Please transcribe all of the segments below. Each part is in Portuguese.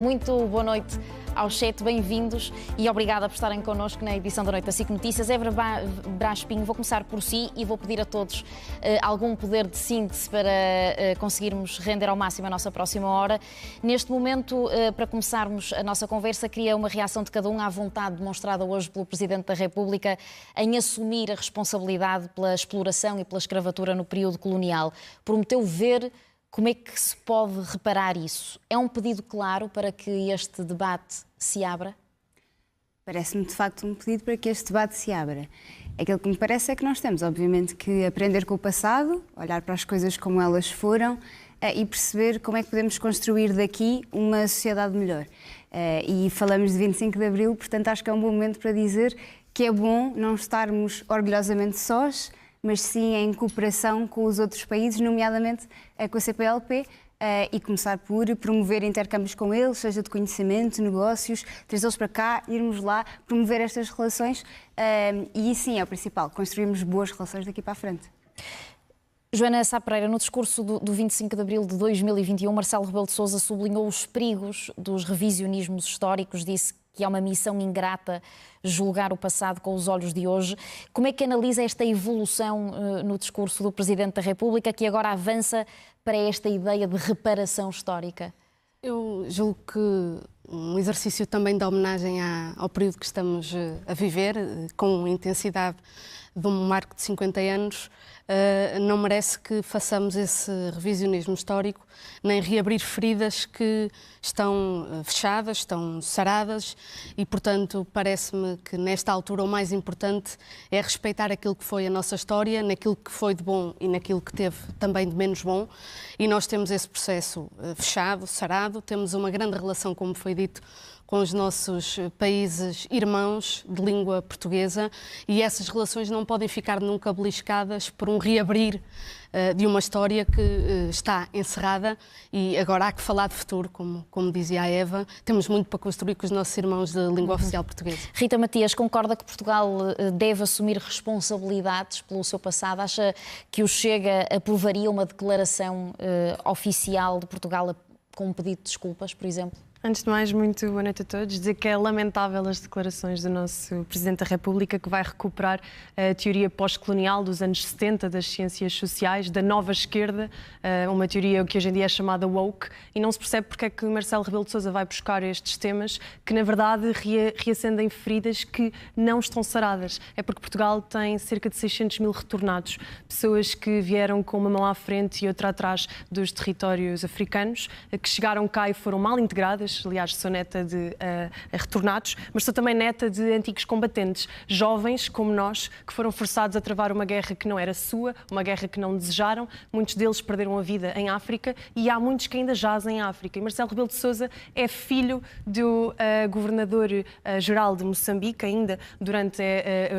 Muito boa noite aos 7, bem-vindos e obrigada por estarem connosco na edição da Noite da SIC Notícias. Évora Brás Pinho, vou começar por si e vou pedir a todos algum poder de síntese para conseguirmos render ao máximo a nossa próxima hora. Neste momento, para começarmos a nossa conversa, queria uma reação de cada um à vontade demonstrada hoje pelo Presidente da República em assumir a responsabilidade pela exploração e pela escravatura no período colonial. Prometeu ver como é que se pode reparar isso? É um pedido claro para que este debate se abra? Parece-me, de facto, um pedido para que este debate se abra. Aquilo que me parece é que nós temos, obviamente, que aprender com o passado, olhar para as coisas como elas foram e perceber como é que podemos construir daqui uma sociedade melhor. E falamos de 25 de Abril, portanto, acho que é um bom momento para dizer que é bom não estarmos orgulhosamente sós, mas sim em cooperação com os outros países, nomeadamente com a CPLP, e começar por promover intercâmbios com eles, seja de conhecimento, negócios, trazê-los para cá, irmos lá, promover estas relações, e sim, é o principal, construirmos boas relações daqui para a frente. Joana Sá Pereira, no discurso do 25 de Abril de 2021, Marcelo Rebelo de Sousa sublinhou os perigos dos revisionismos históricos, disse que é uma missão ingrata julgar o passado com os olhos de hoje. Como é que analisa esta evolução no discurso do Presidente da República, que agora avança para esta ideia de reparação histórica? Eu julgo que um exercício também de homenagem ao período que estamos a viver, com intensidade de um marco de 50 anos, não merece que façamos esse revisionismo histórico, nem reabrir feridas que estão fechadas, estão saradas e, portanto, parece-me que nesta altura o mais importante é respeitar aquilo que foi a nossa história, naquilo que foi de bom e naquilo que teve também de menos bom, e nós temos esse processo fechado, sarado, temos uma grande relação, como foi dito, com os nossos países irmãos de língua portuguesa, e essas relações não podem ficar nunca beliscadas por um reabrir de uma história que está encerrada, e agora há que falar de futuro, como dizia a Eva, temos muito para construir com os nossos irmãos de língua oficial portuguesa. Rita Matias, concorda que Portugal deve assumir responsabilidades pelo seu passado? Acha que o Chega aprovaria uma declaração oficial de Portugal com um pedido de desculpas, por exemplo? Antes de mais, muito boa noite a todos. Dizer que é lamentável as declarações do nosso Presidente da República, que vai recuperar a teoria pós-colonial dos anos 70 das ciências sociais, da nova esquerda, uma teoria que hoje em dia é chamada woke, e não se percebe porque é que Marcelo Rebelo de Sousa vai buscar estes temas que, na verdade, reacendem feridas que não estão saradas. É porque Portugal tem cerca de 600 mil retornados, pessoas que vieram com uma mão à frente e outra atrás dos territórios africanos, que chegaram cá e foram mal integradas. Aliás, sou neta de retornados, mas sou também neta de antigos combatentes, jovens como nós, que foram forçados a travar uma guerra que não era sua, uma guerra que não desejaram. Muitos deles perderam a vida em África e há muitos que ainda jazem em África. E Marcelo Rebelo de Sousa é filho do governador-geral de Moçambique, ainda durante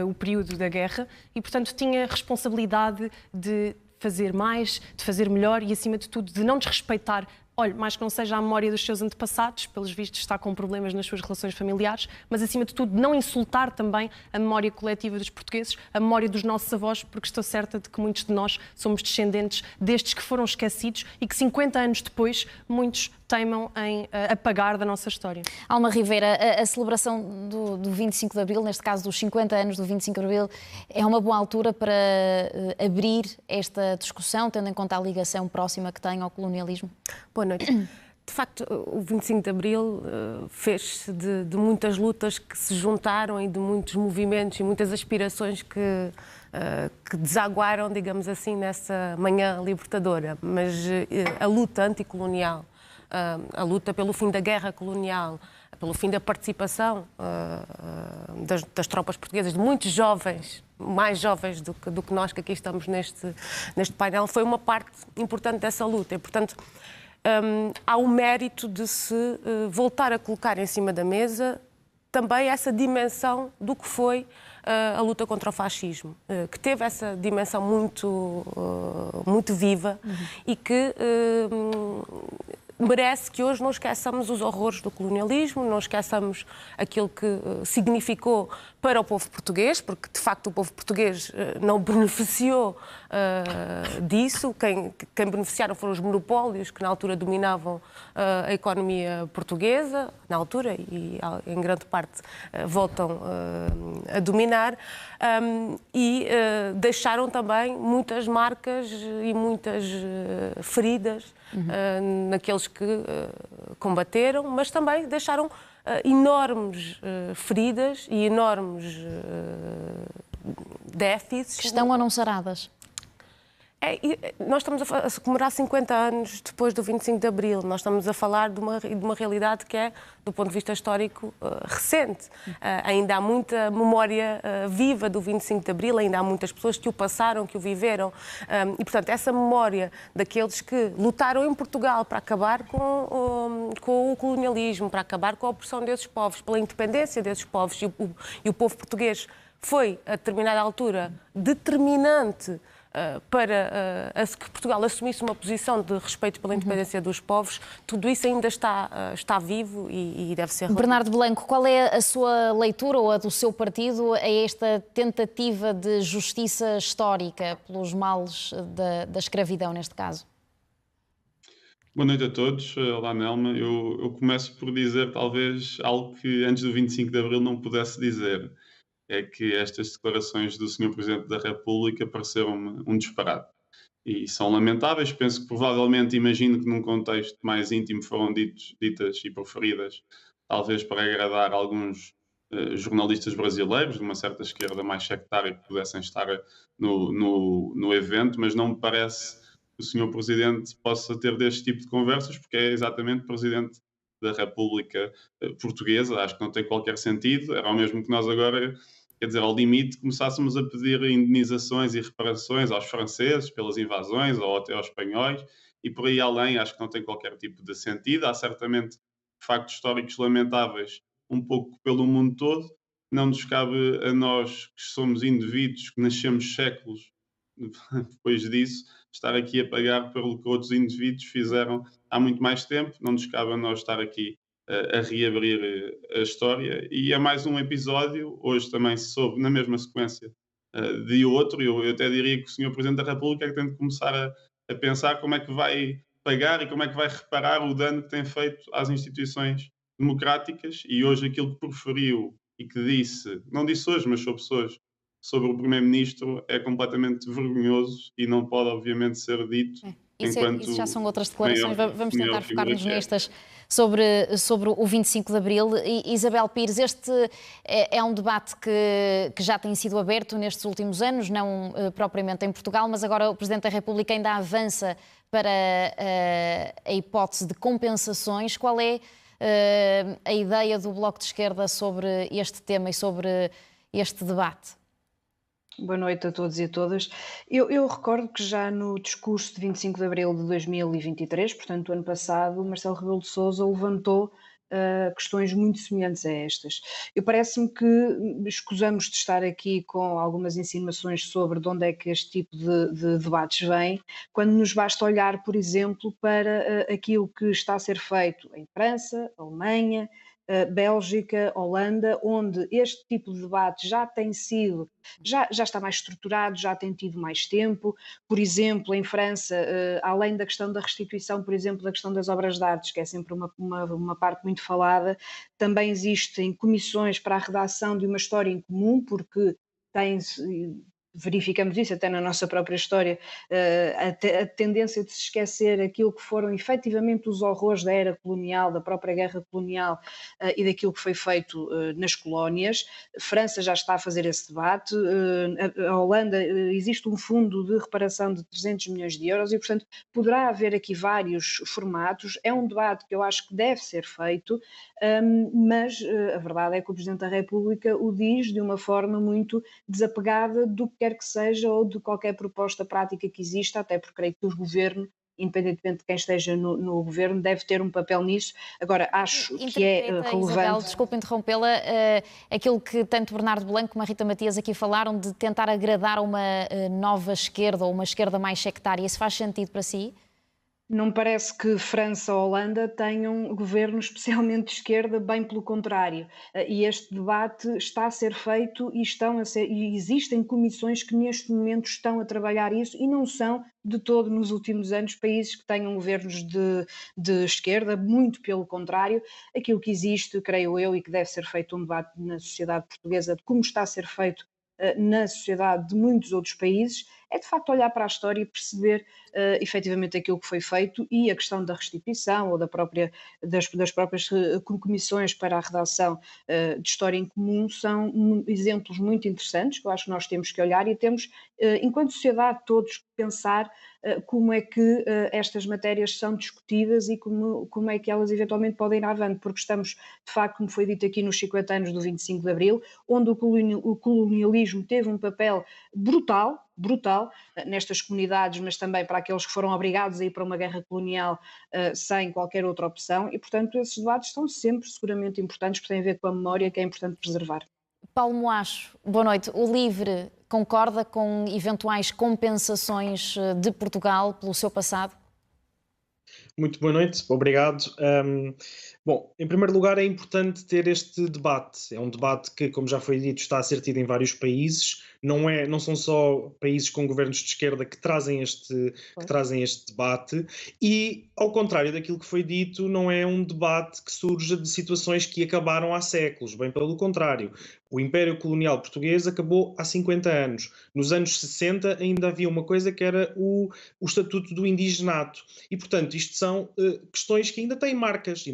o período da guerra, e, portanto, tinha responsabilidade de fazer mais, de fazer melhor e, acima de tudo, de não desrespeitar. Olha, mais que não seja a memória dos seus antepassados, pelos vistos está com problemas nas suas relações familiares, mas acima de tudo não insultar também a memória coletiva dos portugueses, a memória dos nossos avós, porque estou certa de que muitos de nós somos descendentes destes que foram esquecidos e que 50 anos depois muitos teimam em apagar da nossa história. Alma Rivera, a celebração do 25 de Abril, neste caso dos 50 anos do 25 de Abril, é uma boa altura para abrir esta discussão, tendo em conta a ligação próxima que tem ao colonialismo? Boa noite. De facto, o 25 de Abril fez-se de muitas lutas que se juntaram e de muitos movimentos e muitas aspirações que desaguaram, digamos assim, nessa manhã libertadora. Mas a luta anticolonial, a luta pelo fim da guerra colonial, pelo fim da participação das tropas portuguesas, de muitos jovens, mais jovens do que nós que aqui estamos neste painel, foi uma parte importante dessa luta. E, portanto, há o mérito de se voltar a colocar em cima da mesa também essa dimensão do que foi a luta contra o fascismo, que teve essa dimensão muito viva e que merece que hoje não esqueçamos os horrores do colonialismo, não esqueçamos aquilo que significou para o povo português, porque de facto o povo português não beneficiou disso. Quem beneficiaram foram os monopólios que na altura dominavam a economia portuguesa, na altura e em grande parte voltam a dominar, e deixaram também muitas marcas e muitas feridas naqueles que combateram, mas também deixaram enormes feridas e enormes déficits. Que estão ou não saradas? Nós estamos a comemorar 50 anos depois do 25 de Abril. Nós estamos a falar de uma realidade que é, do ponto de vista histórico, recente. Ainda há muita memória viva do 25 de Abril, ainda há muitas pessoas que o passaram, que o viveram. E, portanto, essa memória daqueles que lutaram em Portugal para acabar com o colonialismo, para acabar com a opressão desses povos, pela independência desses povos, e o povo português foi, a determinada altura, determinante para que Portugal assumisse uma posição de respeito pela independência dos povos. Tudo isso ainda está vivo e deve ser... Bernardo Blanco, qual é a sua leitura ou a do seu partido a esta tentativa de justiça histórica pelos males da escravidão, neste caso? Boa noite a todos. Olá, Nelma. Eu começo por dizer talvez algo que antes do 25 de Abril não pudesse dizer. É que estas declarações do Sr. Presidente da República pareceram-me um disparate. E são lamentáveis. Penso que provavelmente, imagino que num contexto mais íntimo foram ditas e proferidas, talvez para agradar alguns jornalistas brasileiros, de uma certa esquerda mais sectária, que pudessem estar no evento, mas não me parece que o Sr. Presidente possa ter deste tipo de conversas, porque é exatamente Presidente da República Portuguesa. Acho que não tem qualquer sentido. Era o mesmo que nós agora, quer dizer, ao limite, começássemos a pedir indenizações e reparações aos franceses pelas invasões ou até aos espanhóis, e por aí além acho que não tem qualquer tipo de sentido. Há certamente factos históricos lamentáveis um pouco pelo mundo todo. Não nos cabe a nós, que somos indivíduos, que nascemos séculos depois disso, estar aqui a pagar pelo que outros indivíduos fizeram há muito mais tempo. Não nos cabe a nós estar aqui a reabrir a história. E é mais um episódio. Hoje também se soube, na mesma sequência, de outro. Eu até diria que o Sr. Presidente da República é que tem de começar a pensar como é que vai pagar e como é que vai reparar o dano que tem feito às instituições democráticas. E hoje aquilo que proferiu e que disse, não disse hoje, mas soube hoje, sobre o Primeiro-Ministro é completamente vergonhoso e não pode, obviamente, ser dito. Isso já são outras declarações. Vamos tentar focar-nos nestas sobre o 25 de Abril. Isabel Pires, este é um debate que já tem sido aberto nestes últimos anos, não propriamente em Portugal, mas agora o Presidente da República ainda avança para a hipótese de compensações. Qual é a ideia do Bloco de Esquerda sobre este tema e sobre este debate? Boa noite a todos e a todas. Eu recordo que já no discurso de 25 de Abril de 2023, portanto, o ano passado, Marcelo Rebelo de Sousa levantou questões muito semelhantes a estas. Parece-me que escusamos de estar aqui com algumas insinuações sobre de onde é que este tipo de debates vem, quando nos basta olhar, por exemplo, para aquilo que está a ser feito em França, Alemanha, Bélgica, Holanda, onde este tipo de debate já tem sido, já está mais estruturado, já tem tido mais tempo. Por exemplo, em França, além da questão da restituição, por exemplo, da questão das obras de artes, que é sempre uma parte muito falada, também existem comissões para a redação de uma história em comum, porque verificamos isso até na nossa própria história, a tendência de se esquecer aquilo que foram efetivamente os horrores da era colonial, da própria guerra colonial e daquilo que foi feito nas colónias. França já está a fazer esse debate, a Holanda, existe um fundo de reparação de 300 milhões de euros e, portanto, poderá haver aqui vários formatos. É um debate que eu acho que deve ser feito, mas a verdade é que o Presidente da República o diz de uma forma muito desapegada do que quer que seja ou de qualquer proposta prática que exista, até porque creio que o Governo, independentemente de quem esteja no Governo, deve ter um papel nisso. Agora, acho que é relevante... Isabel, desculpe interrompê-la, aquilo que tanto Bernardo Blanco como a Rita Matias aqui falaram de tentar agradar a uma nova esquerda ou uma esquerda mais sectária, isso faz sentido para si? Não me parece que França ou Holanda tenham governo especialmente de esquerda, bem pelo contrário. E este debate está a ser feito e existem comissões que neste momento estão a trabalhar isso e não são de todo nos últimos anos países que tenham governos de esquerda, muito pelo contrário. Aquilo que existe, creio eu, e que deve ser feito um debate na sociedade portuguesa de como está a ser feito na sociedade de muitos outros países, é de facto olhar para a história e perceber efetivamente aquilo que foi feito, e a questão da restituição ou das próprias comissões para a redação de história em comum são exemplos muito interessantes que eu acho que nós temos que olhar e temos, enquanto sociedade, todos pensar como é que estas matérias são discutidas e como é que elas eventualmente podem ir avante, porque estamos, de facto, como foi dito aqui, nos 50 anos do 25 de Abril, onde o colonialismo teve um papel brutal nestas comunidades, mas também para aqueles que foram obrigados a ir para uma guerra colonial sem qualquer outra opção, e, portanto, esses debates são sempre seguramente importantes, porque têm a ver com a memória, que é importante preservar. Paulo Moacho, boa noite. O LIVRE concorda com eventuais compensações de Portugal pelo seu passado? Muito boa noite, obrigado. Bom, em primeiro lugar é importante ter este debate. É um debate que, como já foi dito, está a ser tido em vários países. Não são só países com governos de esquerda que trazem este debate e, ao contrário daquilo que foi dito, não é um debate que surja de situações que acabaram há séculos, bem pelo contrário. O Império Colonial Português acabou há 50 anos. Nos anos 60 ainda havia uma coisa que era o Estatuto do Indigenato. E, portanto, isto são questões que ainda têm marcas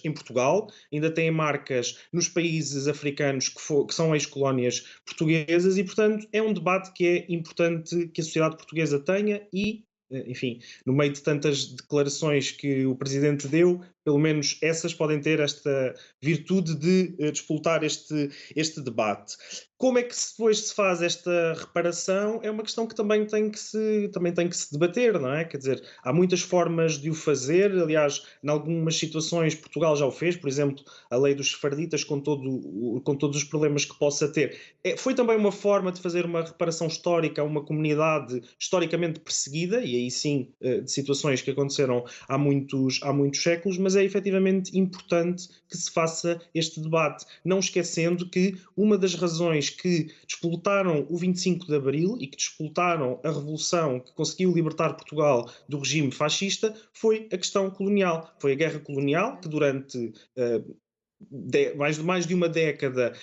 em Portugal, ainda têm marcas nos países africanos que são ex-colónias portuguesas e, portanto, é um debate que é importante que a sociedade portuguesa tenha e, enfim, no meio de tantas declarações que o Presidente deu, pelo menos essas podem ter esta virtude de despoltar este debate. Como é que depois se faz esta reparação é uma questão que também tem que se debater, não é? Quer dizer, há muitas formas de o fazer, aliás, em algumas situações Portugal já o fez, por exemplo, a lei dos sefarditas com todos os problemas que possa ter. Foi também uma forma de fazer uma reparação histórica a uma comunidade historicamente perseguida, e aí sim, de situações que aconteceram há muitos séculos, mas é efetivamente importante que se faça este debate, não esquecendo que uma das razões que despoltaram o 25 de Abril e que despoltaram a revolução que conseguiu libertar Portugal do regime fascista foi a questão colonial. Foi a guerra colonial que durante mais de uma década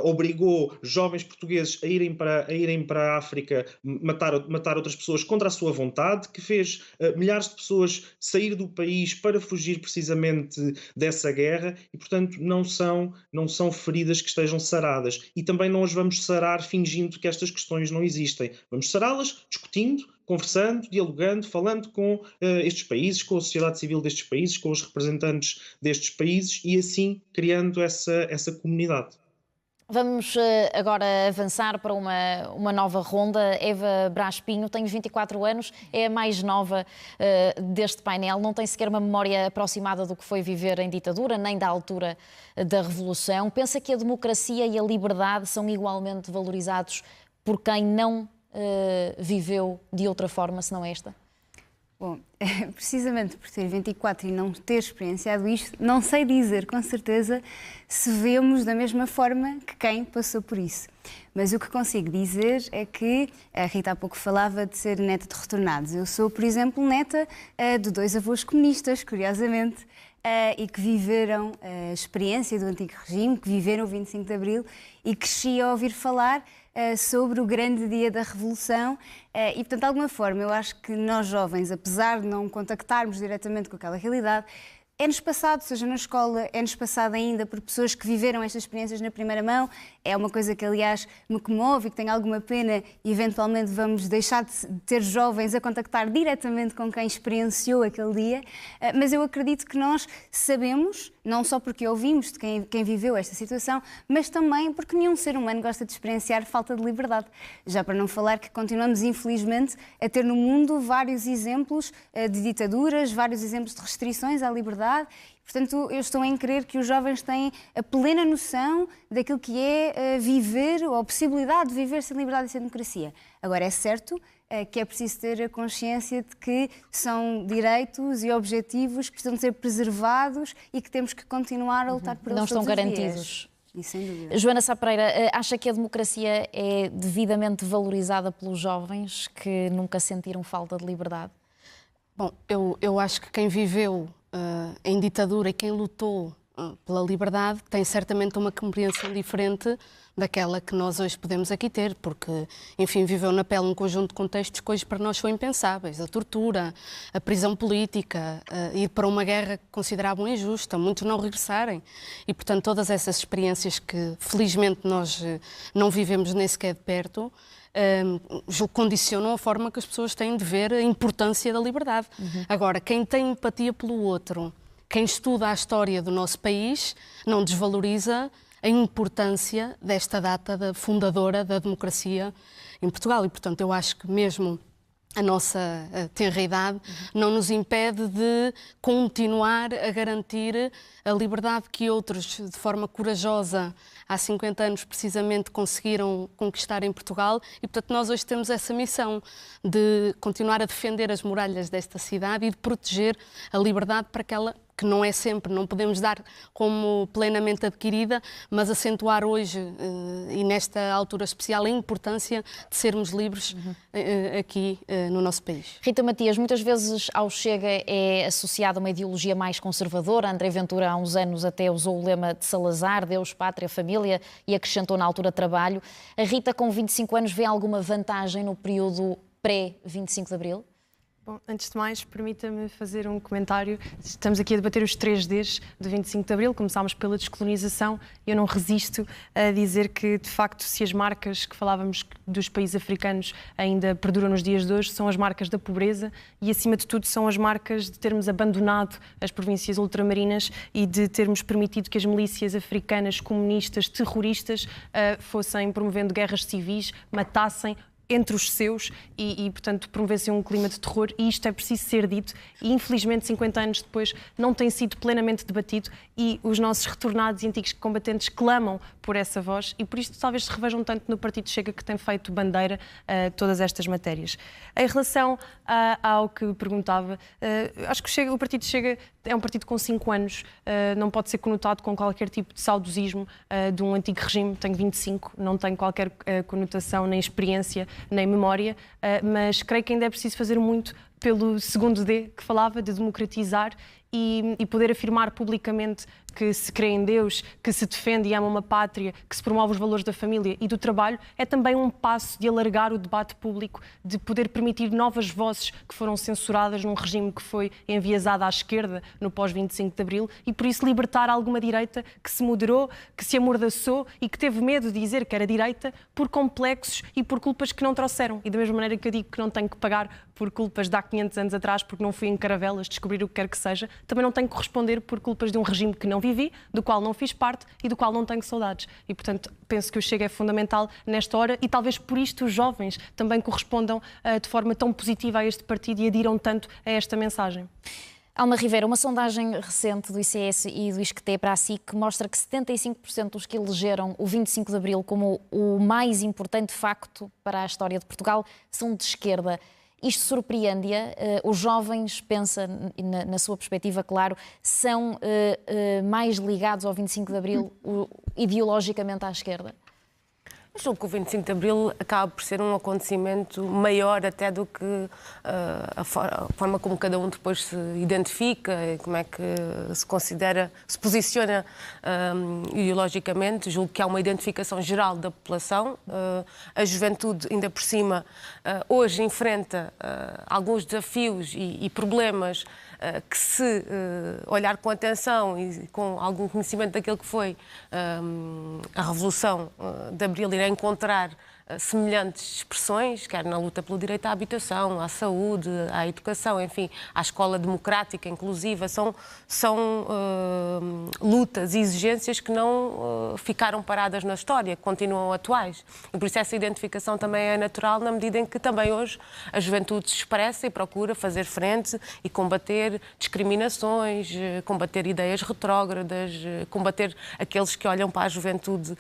obrigou jovens portugueses a irem para a África matar outras pessoas contra a sua vontade, que fez milhares de pessoas sair do país para fugir precisamente dessa guerra e, portanto, não são feridas que estejam saradas. E também não as vamos sarar fingindo que estas questões não existem. Vamos sará-las discutindo, conversando, dialogando, falando com estes países, com a sociedade civil destes países, com os representantes destes países e assim criando essa comunidade. Vamos agora avançar para uma nova ronda. Eva Brás Pinho tem 24 anos, é a mais nova deste painel, não tem sequer uma memória aproximada do que foi viver em ditadura, nem da altura da Revolução. Pensa que a democracia e a liberdade são igualmente valorizados por quem não viveu de outra forma, se não esta? Bom, precisamente por ter 24 e não ter experienciado isto, não sei dizer com certeza se vemos da mesma forma que quem passou por isso. Mas o que consigo dizer é que a Rita há pouco falava de ser neta de retornados. Eu sou, por exemplo, neta de 2 avós comunistas, curiosamente, e que viveram a experiência do antigo regime, que viveram o 25 de Abril e cresci a ouvir falar sobre o grande dia da Revolução e, portanto, de alguma forma, eu acho que nós jovens, apesar de não contactarmos diretamente com aquela realidade, é-nos passado, seja na escola, é-nos passado ainda por pessoas que viveram estas experiências na primeira mão. É uma coisa que, aliás, me comove e que tenho alguma pena e, eventualmente, vamos deixar de ter jovens a contactar diretamente com quem experienciou aquele dia. Mas eu acredito que nós sabemos, não só porque ouvimos de quem viveu esta situação, mas também porque nenhum ser humano gosta de experienciar falta de liberdade. Já para não falar que continuamos, infelizmente, a ter no mundo vários exemplos de ditaduras, vários exemplos de restrições à liberdade. Portanto, eu estou em crer que os jovens têm a plena noção daquilo que é viver, ou a possibilidade de viver sem liberdade e sem democracia. Agora, é certo que é preciso ter a consciência de que são direitos e objetivos que precisam de ser preservados e que temos que continuar a lutar por eles. Não estão todos os garantidos. dias. E sem dúvida. Joana Sá Pereira, acha que a democracia é devidamente valorizada pelos jovens que nunca sentiram falta de liberdade? Bom, eu acho que quem viveu em ditadura e quem lutou pela liberdade tem certamente uma compreensão diferente daquela que nós hoje podemos aqui ter, porque, enfim, viveu na pele um conjunto de contextos que hoje para nós são impensáveis. A tortura, a prisão política, ir para uma guerra que consideravam injusta, muitos não regressarem. E, portanto, todas essas experiências que, felizmente, nós não vivemos nem sequer de perto, condicionam a forma que as pessoas têm de ver a importância da liberdade. Agora, quem tem empatia pelo outro, quem estuda a história do nosso país, não desvaloriza a importância desta data da fundadora da democracia em Portugal. E, portanto, eu acho que mesmo a nossa tenra idade não nos impede de continuar a garantir a liberdade que outros, de forma corajosa, há 50 anos precisamente conseguiram conquistar em Portugal e, portanto, nós hoje temos essa missão de continuar a defender as muralhas desta cidade e de proteger a liberdade para que ela, que não é sempre, não podemos dar como plenamente adquirida, mas acentuar hoje e nesta altura especial a importância de sermos livres aqui no nosso país. Rita Matias, muitas vezes ao Chega é associada a uma ideologia mais conservadora. André Ventura há uns anos até usou o lema de Salazar, Deus, Pátria, Família, e acrescentou na altura trabalho. A Rita, com 25 anos, vê alguma vantagem no período pré-25 de Abril? Bom, antes de mais, permita-me fazer um comentário. Estamos aqui a debater os 3Ds de 25 de Abril. Começámos pela descolonização e eu não resisto a dizer que, de facto, se as marcas que falávamos dos países africanos ainda perduram nos dias de hoje, são as marcas da pobreza e, acima de tudo, são as marcas de termos abandonado as províncias ultramarinas e de termos permitido que as milícias africanas, comunistas, terroristas, fossem promovendo guerras civis, matassem entre os seus e, portanto, promovessem um clima de terror, e isto é preciso ser dito e, infelizmente, 50 anos depois não tem sido plenamente debatido e os nossos retornados e antigos combatentes clamam por essa voz e por isto talvez se revejam tanto no Partido Chega, que tem feito bandeira todas estas matérias. Em relação ao que perguntava, acho que o Partido Chega é um partido com 5 anos, não pode ser conotado com qualquer tipo de saudosismo de um antigo regime. Tenho 25, não tenho qualquer conotação nem experiência nem memória, mas creio que ainda é preciso fazer muito pelo segundo D que falava, de democratizar e poder afirmar publicamente que se crê em Deus, que se defende e ama uma pátria, que se promove os valores da família e do trabalho, é também um passo de alargar o debate público, de poder permitir novas vozes que foram censuradas num regime que foi enviesado à esquerda no pós-25 de Abril e, por isso, libertar alguma direita que se moderou, que se amordaçou e que teve medo de dizer que era direita por complexos e por culpas que não trouxeram. E da mesma maneira que eu digo que não tenho que pagar por culpas de há 500 anos atrás porque não fui em caravelas descobrir o que quer que seja, também não tenho que responder por culpas de um regime que não vivi, do qual não fiz parte e do qual não tenho saudades. E, portanto, penso que o Chega é fundamental nesta hora e talvez por isto os jovens também correspondam de forma tão positiva a este partido e adiram tanto a esta mensagem. Alma Rivera, uma sondagem recente do ICS e do ISCTE para a SIC mostra que 75% dos que elegeram o 25 de Abril como o mais importante facto para a história de Portugal são de esquerda. Isto surpreende-a? Os jovens, pensa na sua perspectiva, claro, são mais ligados ao 25 de Abril ideologicamente à esquerda? Eu julgo que o 25 de Abril acaba por ser um acontecimento maior até do que a forma como cada um depois se identifica e como é que se considera, se posiciona ideologicamente. Julgo que há uma identificação geral da população. A juventude, ainda por cima, hoje enfrenta alguns desafios e problemas que, se olhar com atenção e com algum conhecimento daquilo que foi a Revolução de Abril, irá encontrar semelhantes expressões, quer na luta pelo direito à habitação, à saúde, à educação, enfim, à escola democrática inclusiva. São lutas e exigências que não ficaram paradas na história, que continuam atuais. E por isso essa identificação também é natural, na medida em que também hoje a juventude se expressa e procura fazer frente e combater discriminações, combater ideias retrógradas, combater aqueles que olham para a juventude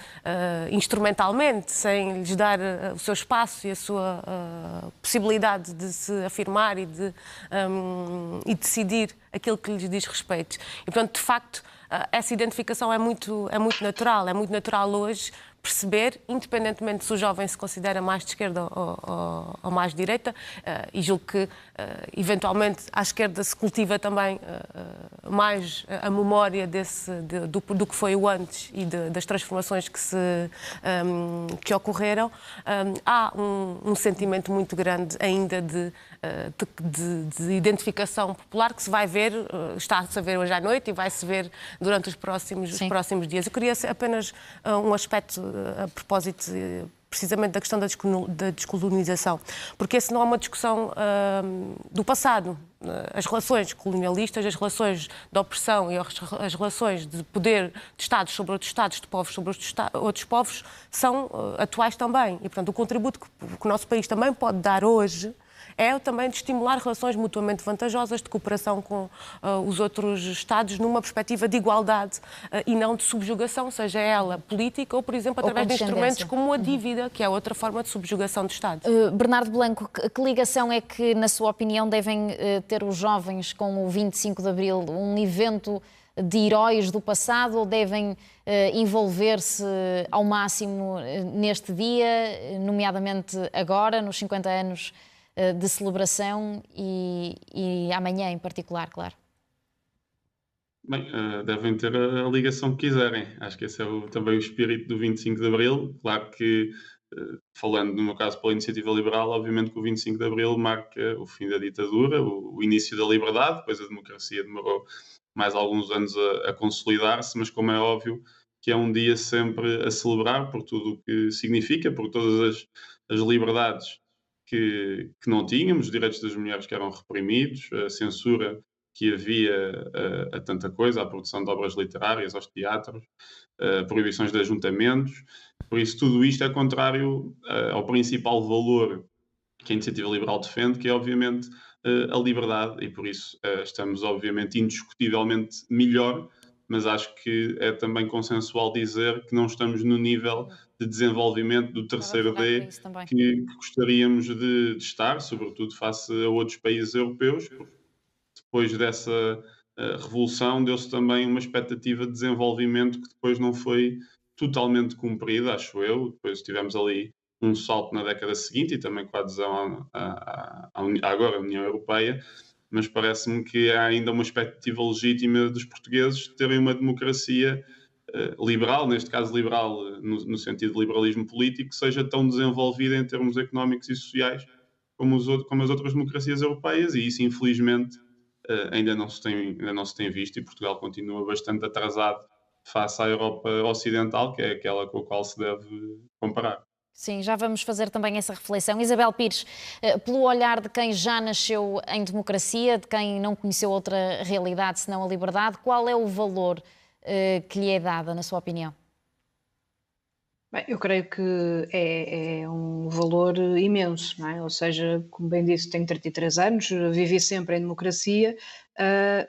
instrumentalmente, sem lhes dar ganhar o seu espaço e a sua possibilidade de se afirmar e de decidir aquilo que lhes diz respeito. E, portanto, de facto, essa identificação é muito natural. É muito natural hoje perceber, independentemente se o jovem se considera mais de esquerda ou mais de direita, e julgo que, eventualmente, à esquerda se cultiva também mais a memória do que foi o antes e das transformações que ocorreram. Há um sentimento muito grande ainda de identificação popular que se vai ver, está-se a ver hoje à noite e vai-se ver durante os próximos dias. Eu queria apenas um aspecto a propósito precisamente da questão da descolonização, porque essa não é uma discussão do passado. As relações colonialistas, as relações de opressão e as relações de poder de Estados sobre outros Estados, de povos sobre outros povos, são atuais também. E, portanto, o contributo que o nosso país também pode dar hoje é também de estimular relações mutuamente vantajosas, de cooperação com os outros Estados, numa perspectiva de igualdade e não de subjugação, seja ela política ou, por exemplo, através de instrumentos como a dívida, que é outra forma de subjugação de Estados. Bernardo Blanco, que ligação é que, na sua opinião, devem ter os jovens com o 25 de Abril? Um evento de heróis do passado ou devem envolver-se ao máximo neste dia, nomeadamente agora, nos 50 anos de celebração e amanhã em particular, claro? Bem, devem ter a ligação que quiserem. Acho que esse é também o espírito do 25 de Abril. Claro que, falando no meu caso pela Iniciativa Liberal, obviamente que o 25 de Abril marca o fim da ditadura, o início da liberdade, depois a democracia demorou mais alguns anos a consolidar-se, mas como é óbvio que é um dia sempre a celebrar por tudo o que significa, por todas as liberdades que não tínhamos, os direitos das mulheres que eram reprimidos, a censura que havia a tanta coisa, a produção de obras literárias, aos teatros, proibições de ajuntamentos. Por isso, tudo isto é contrário ao principal valor que a Iniciativa Liberal defende, que é, obviamente, a liberdade, e por isso estamos, obviamente, indiscutivelmente melhor, mas acho que é também consensual dizer que não estamos no nível de desenvolvimento do terceiro D que gostaríamos de estar, sobretudo face a outros países europeus, porque depois dessa revolução deu-se também uma expectativa de desenvolvimento que depois não foi totalmente cumprida, acho eu. Depois tivemos ali um salto na década seguinte e também com a adesão agora à União Europeia, mas parece-me que há ainda uma expectativa legítima dos portugueses de terem uma democracia liberal, neste caso liberal no sentido de liberalismo político, que seja tão desenvolvida em termos económicos e sociais como as outras democracias europeias, e isso infelizmente ainda não se tem visto, e Portugal continua bastante atrasado face à Europa Ocidental, que é aquela com a qual se deve comparar. Sim, já vamos fazer também essa reflexão. Isabel Pires, pelo olhar de quem já nasceu em democracia, de quem não conheceu outra realidade senão a liberdade, qual é o valor que lhe é dada, na sua opinião? Bem, eu creio que é um valor imenso, não é? Ou seja, como bem disse, tenho 33 anos, vivi sempre em democracia,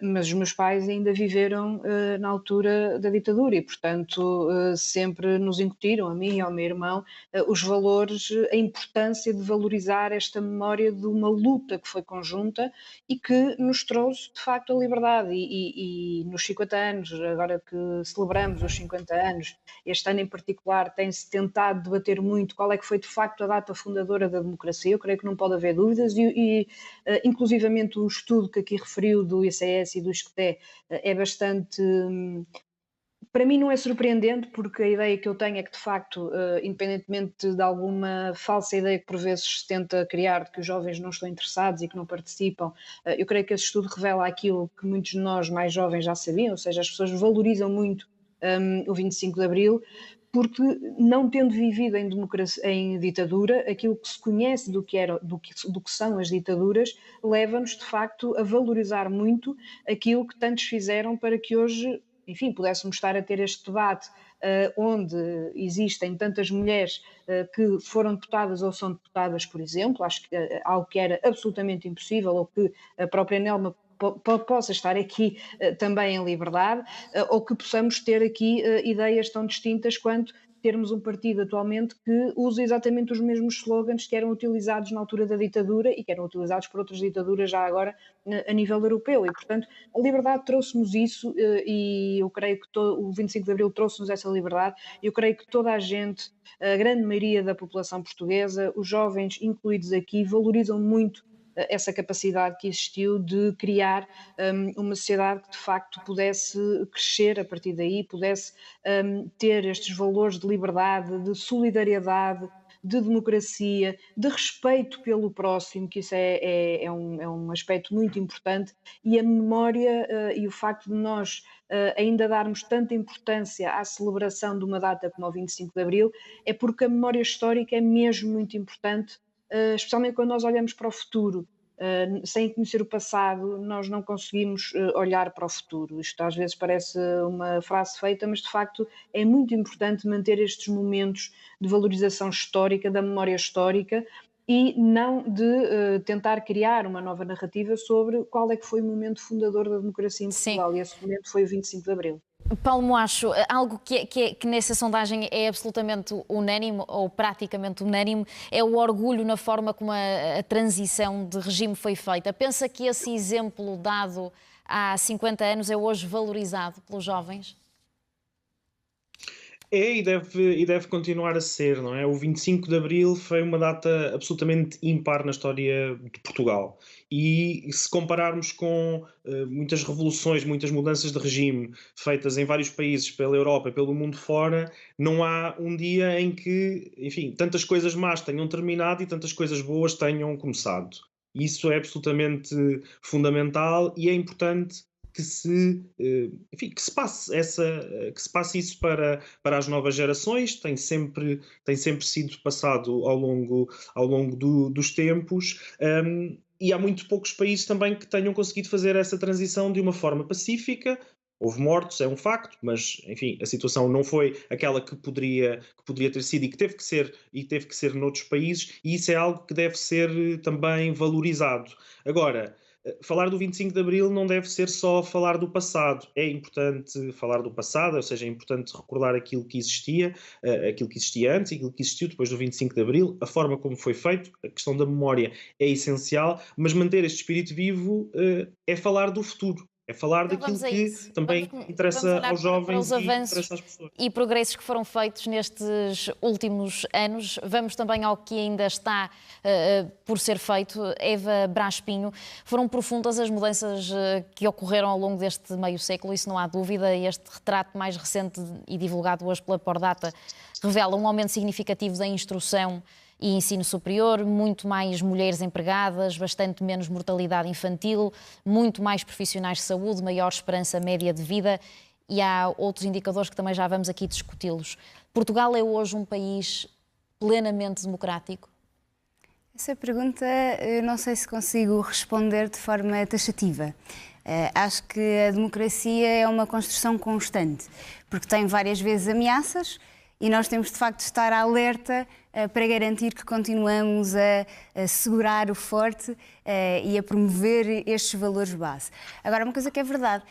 mas os meus pais ainda viveram na altura da ditadura e, portanto, sempre nos incutiram, a mim e ao meu irmão, os valores, a importância de valorizar esta memória de uma luta que foi conjunta e que nos trouxe, de facto, a liberdade. E nos 50 anos, agora que celebramos os 50 anos, este ano em particular, tem-se tentado debater muito qual é que foi, de facto, a data fundadora da democracia. Eu creio que não pode haver dúvidas e inclusivamente o estudo que aqui referiu do ICS e do ISCTE é bastante... Para mim não é surpreendente, porque a ideia que eu tenho é que, de facto, independentemente de alguma falsa ideia que por vezes se tenta criar de que os jovens não estão interessados e que não participam, eu creio que esse estudo revela aquilo que muitos de nós mais jovens já sabiam, ou seja, as pessoas valorizam muito o 25 de Abril, porque não tendo vivido em ditadura, aquilo que se conhece do que são as ditaduras, leva-nos, de facto, a valorizar muito aquilo que tantos fizeram para que hoje, enfim, pudéssemos estar a ter este debate onde existem tantas mulheres que foram deputadas ou são deputadas, por exemplo. Acho que algo que era absolutamente impossível, ou que a própria Nelma possa estar aqui também em liberdade, ou que possamos ter aqui ideias tão distintas quanto termos um partido atualmente que usa exatamente os mesmos slogans que eram utilizados na altura da ditadura e que eram utilizados por outras ditaduras já agora a nível europeu. E, portanto, a liberdade trouxe-nos isso e eu creio que o 25 de Abril trouxe-nos essa liberdade. Eu creio que toda a gente, a grande maioria da população portuguesa, os jovens incluídos aqui, valorizam muito essa capacidade que existiu de criar uma sociedade que de facto pudesse crescer a partir daí, pudesse ter estes valores de liberdade, de solidariedade, de democracia, de respeito pelo próximo, que isso é um aspecto muito importante, e a memória e o facto de nós ainda darmos tanta importância à celebração de uma data como o 25 de Abril, é porque a memória histórica é mesmo muito importante, especialmente quando nós olhamos para o futuro. Sem conhecer o passado, nós não conseguimos olhar para o futuro. Isto às vezes parece uma frase feita, mas de facto é muito importante manter estes momentos de valorização histórica, da memória histórica, e não de tentar criar uma nova narrativa sobre qual é que foi o momento fundador da democracia em Portugal. Sim. E esse momento foi o 25 de Abril. Paulo Moacho, algo que nessa sondagem é absolutamente unânime, ou praticamente unânime, é o orgulho na forma como a transição de regime foi feita. Pensa que esse exemplo dado há 50 anos é hoje valorizado pelos jovens? É e deve continuar a ser, não é? O 25 de Abril foi uma data absolutamente ímpar na história de Portugal. E se compararmos com muitas revoluções, muitas mudanças de regime feitas em vários países pela Europa e pelo mundo fora, não há um dia em que, enfim, tantas coisas más tenham terminado e tantas coisas boas tenham começado. Isso é absolutamente fundamental e é importante que se passe isso para as novas gerações. Tem sempre sido passado ao longo dos tempos, e há muito poucos países também que tenham conseguido fazer essa transição de uma forma pacífica. Houve mortos, é um facto, mas enfim, a situação não foi aquela que poderia ter sido e que teve que ser noutros países, e isso é algo que deve ser também valorizado. Agora, falar do 25 de Abril não deve ser só falar do passado. É importante falar do passado, ou seja, é importante recordar aquilo que existia antes e aquilo que existiu depois do 25 de Abril, a forma como foi feito. A questão da memória é essencial, mas manter este espírito vivo é falar do futuro. É falar daquilo que também interessa aos jovens e interessa às pessoas. E progressos que foram feitos nestes últimos anos. Vamos também ao que ainda está por ser feito. Eva Brás Pinho, foram profundas as mudanças que ocorreram ao longo deste meio século, isso não há dúvida. Este retrato mais recente e divulgado hoje pela Pordata revela um aumento significativo da instrução e ensino superior, muito mais mulheres empregadas, bastante menos mortalidade infantil, muito mais profissionais de saúde, maior esperança média de vida, e há outros indicadores que também já vamos aqui discuti-los. Portugal é hoje um país plenamente democrático? Essa pergunta eu não sei se consigo responder de forma taxativa. Acho que a democracia é uma construção constante, porque tem várias vezes ameaças, e nós temos de facto de estar alerta para garantir que continuamos a segurar o forte e a promover estes valores base. Agora, uma coisa que é verdade,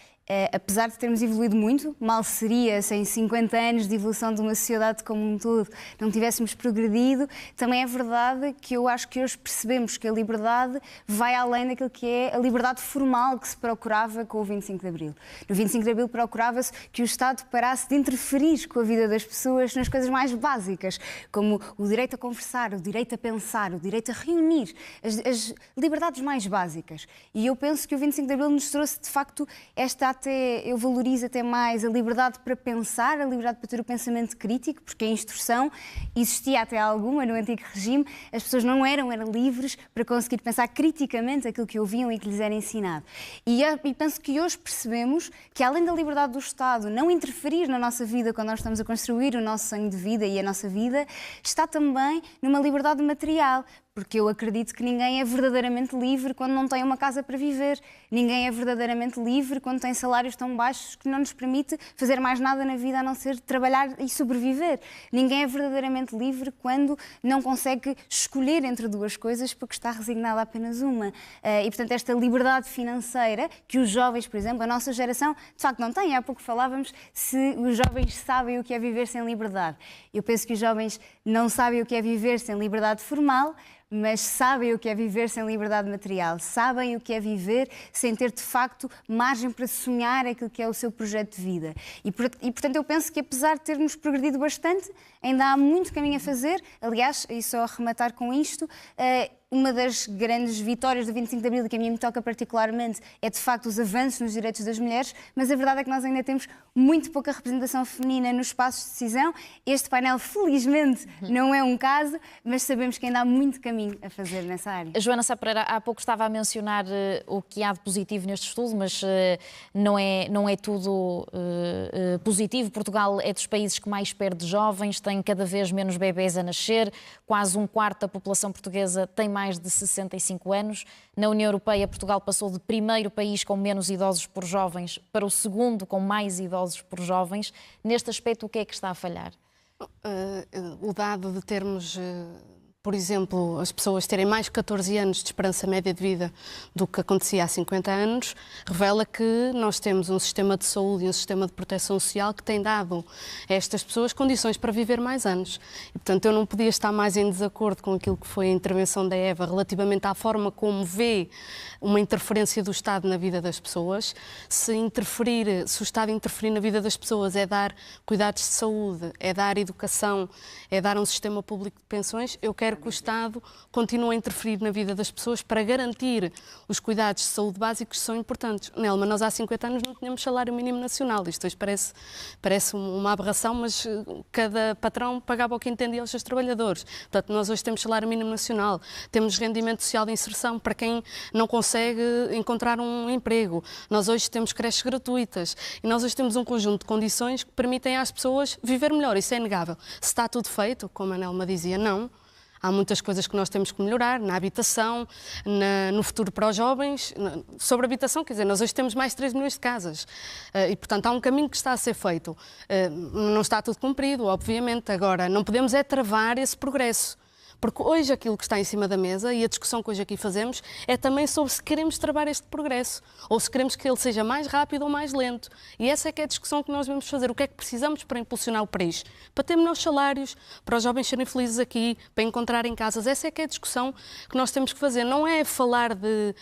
apesar de termos evoluído muito, mal seria se em 50 anos de evolução de uma sociedade como um todo não tivéssemos progredido. Também é verdade que eu acho que hoje percebemos que a liberdade vai além daquilo que é a liberdade formal que se procurava com o 25 de Abril. No 25 de Abril procurava-se que o Estado parasse de interferir com a vida das pessoas nas coisas mais básicas, como o direito a conversar, o direito a pensar, o direito a reunir, as liberdades mais básicas. E eu penso que o 25 de Abril nos trouxe, de facto, eu valorizo até mais a liberdade para pensar, a liberdade para ter o pensamento crítico, porque a instrução existia até alguma no antigo regime, as pessoas não eram livres para conseguir pensar criticamente aquilo que ouviam e que lhes era ensinado. E penso que hoje percebemos que, além da liberdade do Estado não interferir na nossa vida quando nós estamos a construir o nosso sonho de vida e a nossa vida, está também numa liberdade material. porque eu acredito que ninguém é verdadeiramente livre quando não tem uma casa para viver. Ninguém é verdadeiramente livre quando tem salários tão baixos que não nos permite fazer mais nada na vida a não ser trabalhar e sobreviver. Ninguém é verdadeiramente livre quando não consegue escolher entre duas coisas porque está resignado a apenas uma. E, portanto, esta liberdade financeira que os jovens, por exemplo, a nossa geração, de facto não tem. Há pouco falávamos se os jovens sabem o que é viver sem liberdade. Eu penso que os jovens não sabem o que é viver sem liberdade formal, mas sabem o que é viver sem liberdade material, sabem o que é viver sem ter, de facto, margem para sonhar aquilo que é o seu projeto de vida. E portanto, eu penso que, apesar de termos progredido bastante, ainda há muito caminho a fazer. Aliás, e só a rematar com isto, uma das grandes vitórias do 25 de Abril, que a mim me toca particularmente, é, de facto, os avanços nos direitos das mulheres, mas a verdade é que nós ainda temos muito pouca representação feminina nos espaços de decisão. Este painel, felizmente, não é um caso, mas sabemos que ainda há muito caminho a fazer nessa área. A Joana Sá Pereira há pouco estava a mencionar o que há de positivo neste estudo, mas não é tudo positivo. Portugal é dos países que mais perde jovens, tem cada vez menos bebés a nascer, quase um quarto da população portuguesa tem mais de 65 anos. Na União Europeia, Portugal passou de primeiro país com menos idosos por jovens para o segundo com mais idosos por jovens. Neste aspecto, o que é que está a falhar? O dado de termos, por exemplo, as pessoas terem mais 14 anos de esperança média de vida do que acontecia há 50 anos, revela que nós temos um sistema de saúde e um sistema de proteção social que tem dado a estas pessoas condições para viver mais anos. E, portanto, eu não podia estar mais em desacordo com aquilo que foi a intervenção da Eva relativamente à forma como vê uma interferência do Estado na vida das pessoas. Se o Estado interferir na vida das pessoas é dar cuidados de saúde, é dar educação, é dar um sistema público de pensões, eu quero que o Estado continue a interferir na vida das pessoas para garantir os cuidados de saúde básicos que são importantes. Nelma, nós há 50 anos não tínhamos salário mínimo nacional. Isto hoje parece uma aberração, mas cada patrão pagava o que entendia aos seus trabalhadores. Portanto, nós hoje temos salário mínimo nacional, temos rendimento social de inserção para quem não consegue encontrar um emprego. Nós hoje temos creches gratuitas e nós hoje temos um conjunto de condições que permitem às pessoas viver melhor. Isso é inegável. Se está tudo feito, como a Nelma dizia, não. Há muitas coisas que nós temos que melhorar, na habitação, no futuro para os jovens. Sobre a habitação, quer dizer, nós hoje temos mais de 3 milhões de casas e, portanto, há um caminho que está a ser feito. Não está tudo cumprido, obviamente. Agora, não podemos é travar esse progresso. Porque hoje aquilo que está em cima da mesa e a discussão que hoje aqui fazemos é também sobre se queremos travar este progresso ou se queremos que ele seja mais rápido ou mais lento. E essa é que é a discussão que nós devemos fazer. O que é que precisamos para impulsionar o país? Para ter menores salários, para os jovens serem felizes aqui, para encontrarem casas. Essa é que é a discussão que nós temos que fazer. Não é falar de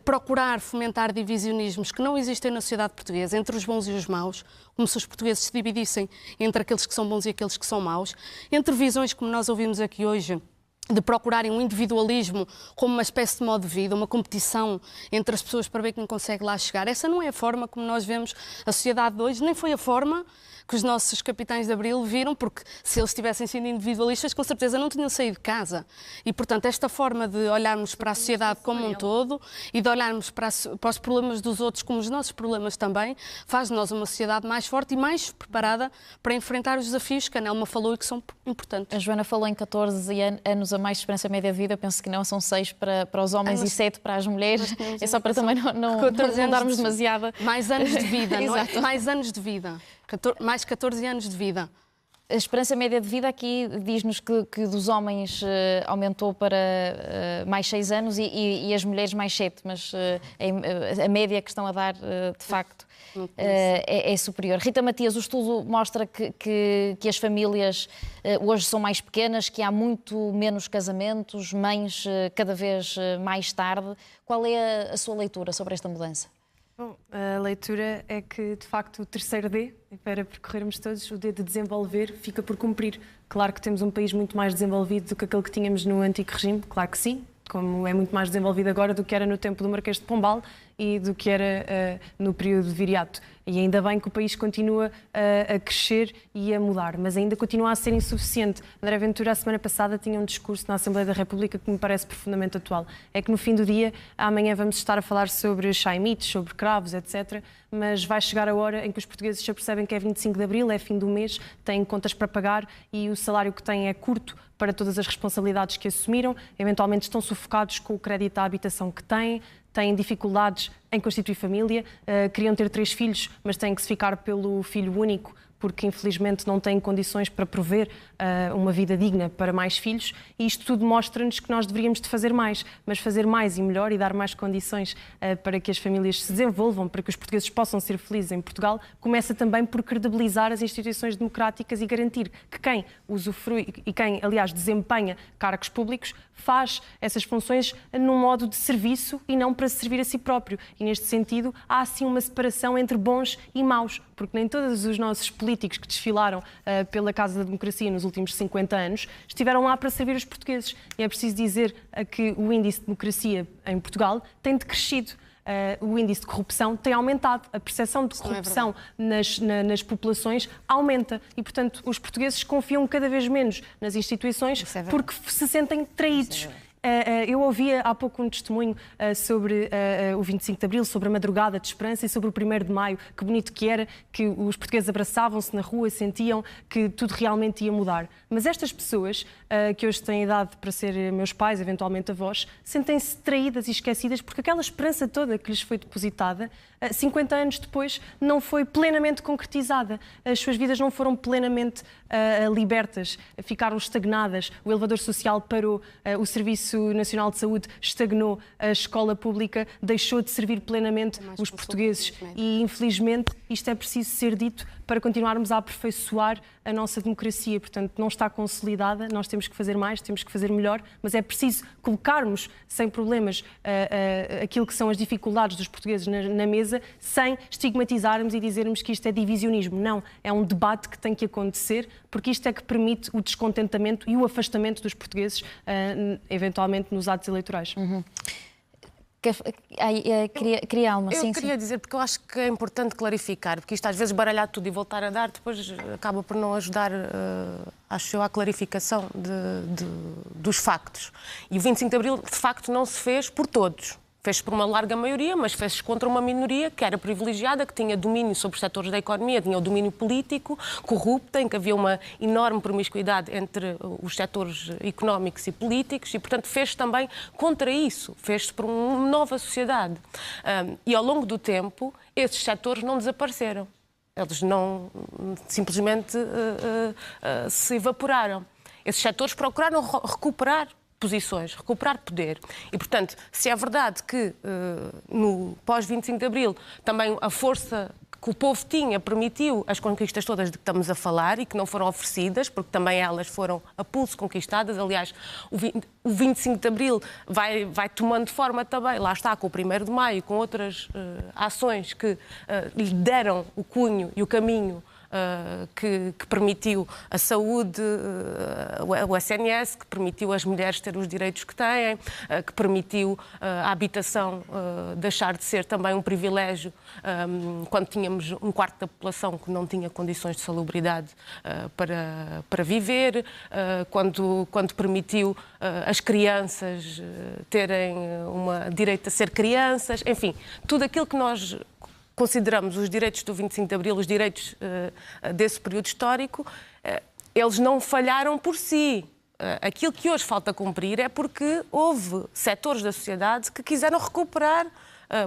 procurar fomentar divisionismos que não existem na sociedade portuguesa entre os bons e os maus, como se os portugueses se dividissem entre aqueles que são bons e aqueles que são maus, entre visões como nós ouvimos aqui hoje, de procurarem um individualismo como uma espécie de modo de vida, uma competição entre as pessoas para ver quem consegue lá chegar. Essa não é a forma como nós vemos a sociedade de hoje, nem foi a forma que os nossos capitães de Abril viram, porque se eles tivessem sido individualistas, com certeza não tinham saído de casa. E, portanto, esta forma de olharmos para a sociedade como um todo e de olharmos para os problemas dos outros como os nossos problemas também, faz de nós uma sociedade mais forte e mais preparada para enfrentar os desafios que a Nelma falou e que são importantes. A Joana falou em 14 anos a mais de esperança média de vida, penso que não, são 6 para os homens e 7 para as mulheres. É só para também não darmos demasiada... Mais anos de vida, não é? Mais anos de vida. Mais 14 anos de vida. A esperança média de vida aqui diz-nos que dos homens aumentou para mais 6 anos e as mulheres mais 7, mas a média que estão a dar, de facto, é superior. Rita Matias, o estudo mostra que as famílias hoje são mais pequenas, que há muito menos casamentos, mães cada vez mais tarde. Qual é a sua leitura sobre esta mudança? Bom, a leitura é que, de facto, o terceiro D, para percorrermos todos, o D de desenvolver, fica por cumprir. Claro que temos um país muito mais desenvolvido do que aquele que tínhamos no antigo regime, claro que sim, como é muito mais desenvolvido agora do que era no tempo do Marquês de Pombal, e do que era no período de viriato. E ainda bem que o país continua a crescer e a mudar, mas ainda continua a ser insuficiente. André Ventura, a semana passada, tinha um discurso na Assembleia da República que me parece profundamente atual. É que no fim do dia, amanhã vamos estar a falar sobre chaimites, sobre cravos, etc., mas vai chegar a hora em que os portugueses se apercebem que é 25 de Abril, é fim do mês, têm contas para pagar e o salário que têm é curto para todas as responsabilidades que assumiram, eventualmente estão sufocados com o crédito à habitação que têm dificuldades em constituir família, queriam ter 3 filhos, mas têm que se ficar pelo filho único, porque infelizmente não têm condições para prover uma vida digna para mais filhos, e isto tudo mostra-nos que nós deveríamos de fazer mais, mas fazer mais e melhor e dar mais condições para que as famílias se desenvolvam, para que os portugueses possam ser felizes em Portugal, começa também por credibilizar as instituições democráticas e garantir que quem usufrui e quem, aliás, desempenha cargos públicos faz essas funções num modo de serviço e não para servir a si próprio. E neste sentido há assim uma separação entre bons e maus, porque nem todos os nossos políticos que desfilaram pela Casa da Democracia nos últimos 50 anos estiveram lá para servir os portugueses. E é preciso dizer que o índice de democracia em Portugal tem decrescido. O índice de corrupção tem aumentado, a percepção de corrupção nas populações aumenta e, portanto, os portugueses confiam cada vez menos nas instituições porque se sentem traídos. Eu ouvia há pouco um testemunho sobre o 25 de Abril, sobre a madrugada de esperança e sobre o 1º de Maio. Que bonito que era, que os portugueses abraçavam-se na rua e sentiam que tudo realmente ia mudar. Mas estas pessoas, que hoje têm idade para ser meus pais, eventualmente avós, sentem-se traídas e esquecidas porque aquela esperança toda que lhes foi depositada, 50 anos depois, não foi plenamente concretizada. As suas vidas não foram plenamente libertas, ficaram estagnadas, o elevador social parou, o Serviço Nacional de Saúde estagnou, a escola pública deixou de servir plenamente os portugueses e, infelizmente, isto é preciso ser dito para continuarmos a aperfeiçoar a nossa democracia. Portanto, não está consolidada, nós temos que fazer mais, temos que fazer melhor, mas é preciso colocarmos sem problemas aquilo que são as dificuldades dos portugueses na mesa, sem estigmatizarmos e dizermos que isto é divisionismo. Não, é um debate que tem que acontecer, porque isto é que permite o descontentamento e o afastamento dos portugueses, eventualmente, nos atos eleitorais. Queria Alma, eu queria dizer, porque eu acho que é importante clarificar, porque isto às vezes baralhar tudo e voltar a dar, depois acaba por não ajudar, acho eu, à clarificação dos factos. E o 25 de Abril, de facto, não se fez por todos. Fez-se por uma larga maioria, mas fez-se contra uma minoria que era privilegiada, que tinha domínio sobre os setores da economia, tinha o domínio político, corrupta, em que havia uma enorme promiscuidade entre os setores económicos e políticos e, portanto, fez-se também contra isso, fez-se por uma nova sociedade. E, ao longo do tempo, esses setores não desapareceram. Eles não simplesmente se evaporaram. Esses setores procuraram recuperar posições, recuperar poder. E, portanto, se é verdade que no pós-25 de Abril também a força que o povo tinha permitiu as conquistas todas de que estamos a falar e que não foram oferecidas, porque também elas foram a pulso conquistadas. Aliás, o 25 de Abril vai tomando forma também, lá está, com o 1º de Maio, com outras ações que lhe deram o cunho e o caminho que permitiu a saúde, o SNS, que permitiu as mulheres ter os direitos que têm, que permitiu a habitação deixar de ser também um privilégio quando tínhamos 1/4 da população que não tinha condições de salubridade para viver, quando permitiu as crianças terem direito a ser crianças, enfim, tudo aquilo que nós consideramos os direitos do 25 de Abril, os direitos desse período histórico, eles não falharam por si. Aquilo que hoje falta cumprir é porque houve setores da sociedade que quiseram recuperar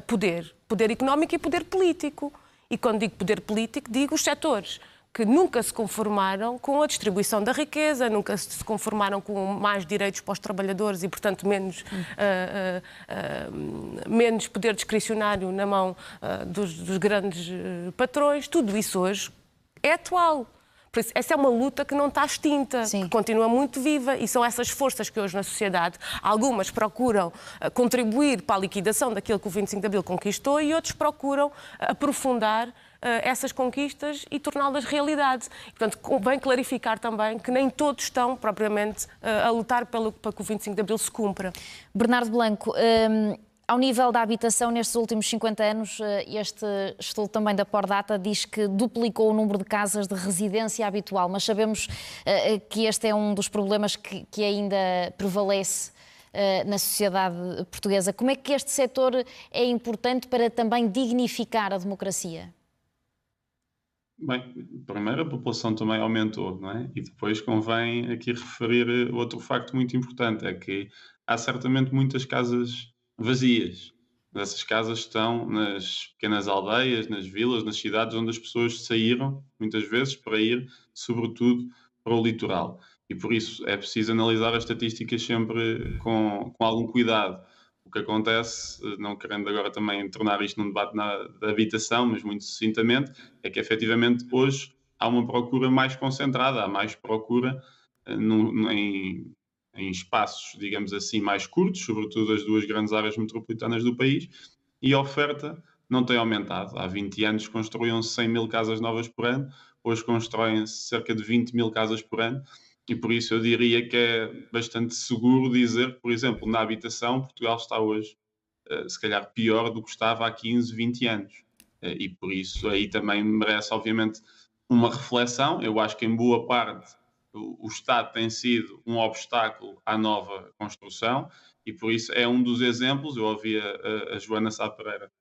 poder económico e poder político. E quando digo poder político, digo os setores que nunca se conformaram com a distribuição da riqueza, nunca se conformaram com mais direitos para os trabalhadores e, portanto, menos poder discricionário na mão dos grandes patrões. Tudo isso hoje é atual. Por isso, essa é uma luta que não está extinta, que continua muito viva, e são essas forças que hoje na sociedade, algumas procuram contribuir para a liquidação daquilo que o 25 de Abril conquistou e outros procuram aprofundar essas conquistas e torná-las realidade. Portanto, convém clarificar também que nem todos estão propriamente a lutar para que o 25 de Abril se cumpra. Bernardo Blanco, Ao nível da habitação, nestes últimos 50 anos, este estudo também da Pordata diz que duplicou o número de casas de residência habitual, mas sabemos que este é um dos problemas que ainda prevalece na sociedade portuguesa. Como é que este setor é importante para também dignificar a democracia? Bem, primeiro a população também aumentou, não é? E depois convém aqui referir outro facto muito importante, é que há certamente muitas casas vazias. Essas casas estão nas pequenas aldeias, nas vilas, nas cidades onde as pessoas saíram, muitas vezes, para ir, sobretudo, para o litoral. E por isso é preciso analisar as estatísticas sempre com algum cuidado. O que acontece, não querendo agora também tornar isto num debate da habitação, mas muito sucintamente, é que efetivamente hoje há uma procura mais concentrada, há mais procura em espaços, digamos assim, mais curtos, sobretudo as duas grandes áreas metropolitanas do país, e a oferta não tem aumentado. Há 20 anos construíam-se 100 mil casas novas por ano, hoje constroem-se cerca de 20 mil casas por ano, e por isso eu diria que é bastante seguro dizer que, por exemplo, na habitação, Portugal está hoje, se calhar, pior do que estava há 15, 20 anos. E por isso aí também merece, obviamente, uma reflexão. Eu acho que, em boa parte, o Estado tem sido um obstáculo à nova construção e por isso é um dos exemplos. Eu ouvi a Joana Sá Pereira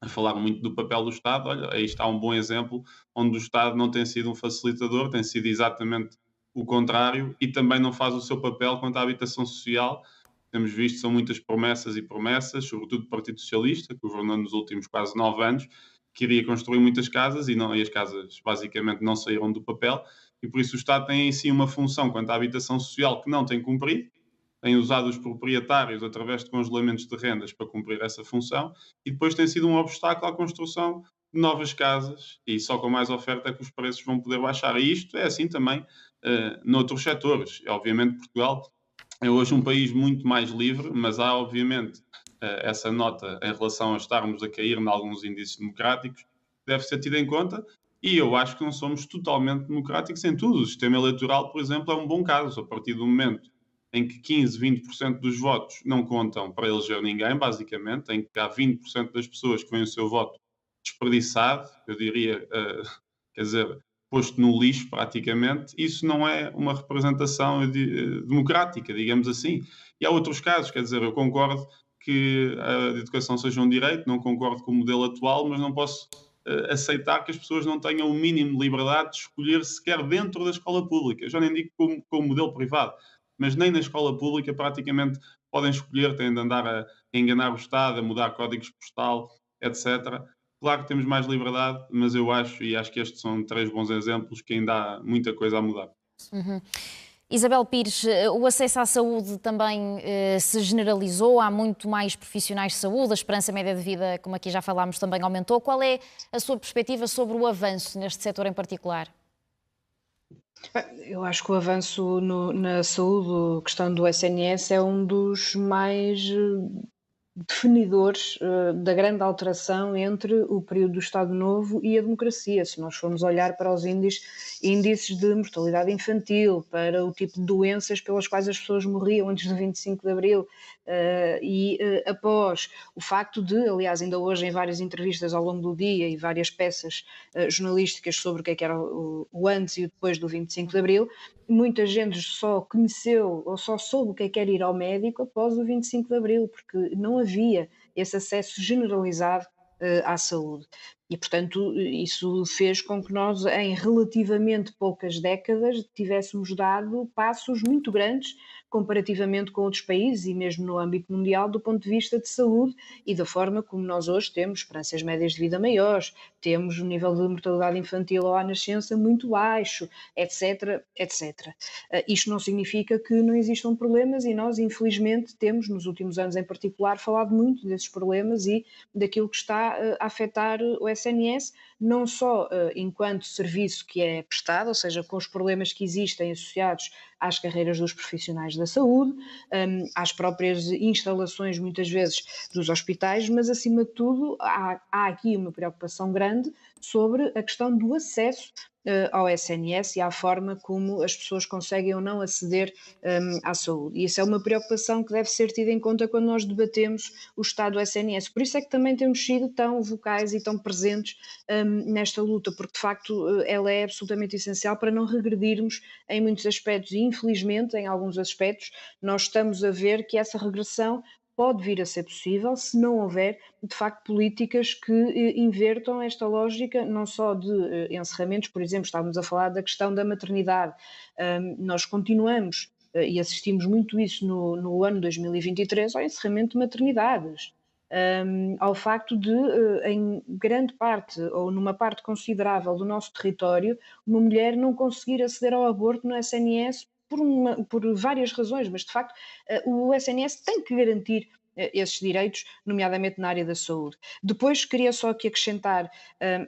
a falar muito do papel do Estado. Olha, aí está um bom exemplo onde o Estado não tem sido um facilitador, tem sido exatamente o contrário e também não faz o seu papel quanto à habitação social. Temos visto, são muitas promessas e promessas, sobretudo do Partido Socialista, que governou nos últimos quase 9 anos, que iria construir muitas casas e as casas basicamente não saíram do papel. E por isso o Estado tem em si uma função quanto à habitação social que não tem cumprido, tem usado os proprietários através de congelamentos de rendas para cumprir essa função e depois tem sido um obstáculo à construção de novas casas e só com mais oferta é que os preços vão poder baixar. E isto é assim também noutros setores. Obviamente Portugal é hoje um país muito mais livre, mas há obviamente essa nota em relação a estarmos a cair em alguns índices democráticos, deve ser tida em conta. E eu acho que não somos totalmente democráticos em tudo. O sistema eleitoral, por exemplo, é um bom caso. A partir do momento em que 15, 20% dos votos não contam para eleger ninguém, basicamente, em que há 20% das pessoas que veem o seu voto desperdiçado, eu diria, quer dizer, posto no lixo praticamente, isso não é uma representação democrática, digamos assim. E há outros casos, quer dizer, eu concordo que a educação seja um direito, não concordo com o modelo atual, mas não posso aceitar que as pessoas não tenham o mínimo de liberdade de escolher sequer dentro da escola pública. Eu já nem digo com o modelo privado, mas nem na escola pública praticamente podem escolher, têm de andar a enganar o Estado, a mudar códigos postal, etc. Claro que temos mais liberdade, mas eu acho que estes são 3 bons exemplos que ainda há muita coisa a mudar. Uhum. Isabel Pires, o acesso à saúde também se generalizou, há muito mais profissionais de saúde, a esperança média de vida, como aqui já falámos, também aumentou. Qual é a sua perspectiva sobre o avanço neste setor em particular? Eu acho que o avanço na saúde, a questão do SNS, é um dos mais definidores da grande alteração entre o período do Estado Novo e a democracia. Se nós formos olhar para os índices de mortalidade infantil, para o tipo de doenças pelas quais as pessoas morriam antes do 25 de Abril e após, o facto de, aliás, ainda hoje em várias entrevistas ao longo do dia e várias peças jornalísticas sobre o que era o antes e o depois do 25 de Abril, muita gente só conheceu ou só soube o que era ir ao médico após o 25 de Abril, porque não havia esse acesso generalizado à saúde. E, portanto, isso fez com que nós, em relativamente poucas décadas, tivéssemos dado passos muito grandes comparativamente com outros países e mesmo no âmbito mundial do ponto de vista de saúde e da forma como nós hoje temos esperanças médias de vida maiores, temos um nível de mortalidade infantil ou à nascença muito baixo, etc, etc. Isto não significa que não existam problemas e nós, infelizmente, temos, nos últimos anos em particular, falado muito desses problemas e daquilo que está a afetar o SNS, não só enquanto serviço que é prestado, ou seja, com os problemas que existem associados às carreiras dos profissionais da saúde, às próprias instalações, muitas vezes, dos hospitais, mas, acima de tudo, há aqui uma preocupação grande sobre a questão do acesso ao SNS e à forma como as pessoas conseguem ou não aceder à saúde. E isso é uma preocupação que deve ser tida em conta quando nós debatemos o estado do SNS. Por isso é que também temos sido tão vocais e tão presentes nesta luta, porque de facto ela é absolutamente essencial para não regredirmos em muitos aspectos e infelizmente em alguns aspectos nós estamos a ver que essa regressão pode vir a ser possível se não houver, de facto, políticas que invertam esta lógica, não só de encerramentos, por exemplo, estávamos a falar da questão da maternidade. Nós continuamos, e assistimos muito isso no ano 2023, ao encerramento de maternidades. Ao facto de, em grande parte, ou numa parte considerável do nosso território, uma mulher não conseguir aceder ao aborto no SNS por várias razões, mas de facto o SNS tem que garantir esses direitos, nomeadamente na área da saúde. Depois queria só aqui acrescentar